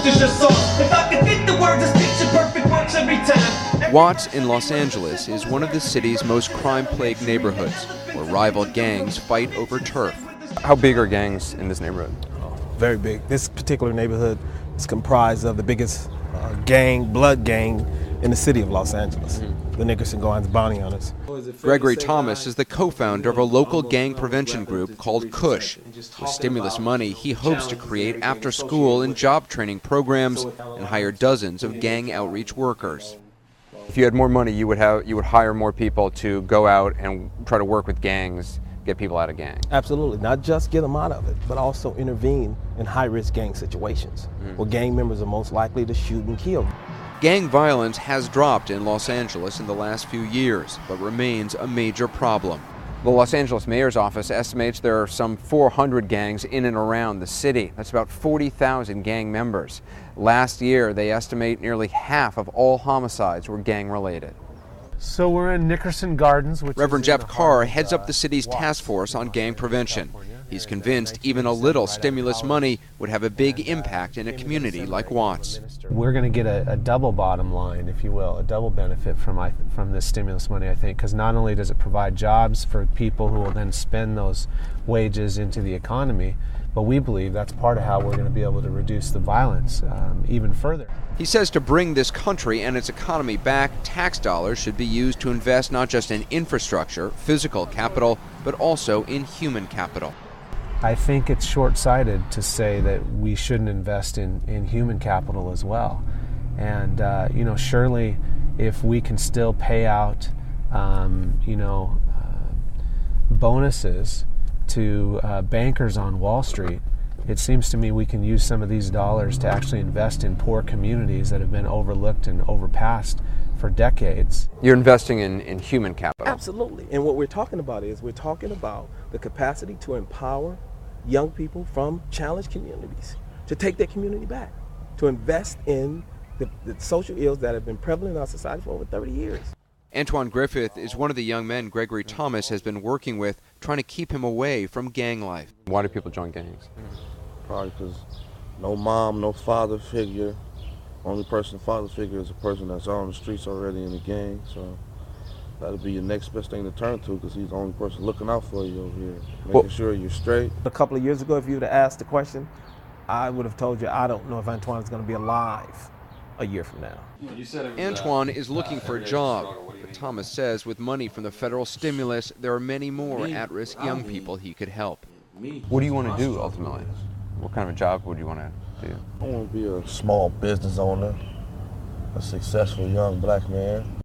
thirst is your sauce. If I could fit the words, this picture perfect works every time. Watts in Los Angeles is one of the city's most crime-plagued neighborhoods, where rival gangs fight over turf. How big are gangs in this neighborhood? Very big. This particular neighborhood is comprised of the biggest blood gang in the city of Los Angeles, the Nickerson Bounty Hunters. Gregory Thomas is the co-founder of a local gang prevention group called Kush. With stimulus money, he hopes to create after-school and job training programs and hire dozens of gang outreach workers. If you had more money, you would hire more people to go out and try to work with gangs, get people out of gangs. Absolutely. Not just get them out of it, but also intervene in high-risk gang situations where gang members are most likely to shoot and kill. Gang violence has dropped in Los Angeles in the last few years, but remains a major problem. The Los Angeles Mayor's office estimates there are some 400 gangs in and around the city. That's about 40,000 gang members. Last year, they estimate nearly half of all homicides were gang-related. So we're in Nickerson Gardens, which Reverend is Jeff Carr heads up the city's task force on gang prevention. He's convinced even a little stimulus money would have a big impact in a community like Watts. We're going to get a double bottom line, if you will, a double benefit from this stimulus money, I think, because not only does it provide jobs for people who will then spend those wages into the economy, but we believe that's part of how we're going to be able to reduce the violence even further. He says to bring this country and its economy back, tax dollars should be used to invest not just in infrastructure, physical capital, but also in human capital. I think it's short-sighted to say that we shouldn't invest in human capital as well. And, surely if we can still pay out, bonuses to bankers on Wall Street, it seems to me we can use some of these dollars to actually invest in poor communities that have been overlooked and overpassed for decades. You're investing in human capital. Absolutely. And what we're talking about the capacity to empower young people from challenged communities to take their community back, to invest in the social ills that have been prevalent in our society for over 30 years. Antoine Griffith is one of the young men Gregory Thomas has been working with, trying to keep him away from gang life. Why do people join gangs? Probably because no mom, no father figure. Only person, father figure, is a person that's on the streets already in the gang. So that'll be your next best thing to turn to, because he's the only person looking out for you over here, making sure you're straight. A couple of years ago, if you would have asked the question, I would have told you I don't know if Antoine is going to be alive a year from now. Antoine is looking for a job, but Thomas says with money from the federal stimulus, there are many more at-risk young people he could help. What do you want to do ultimately? What kind of a job would you want to do? I want to be a small business owner, a successful young black man.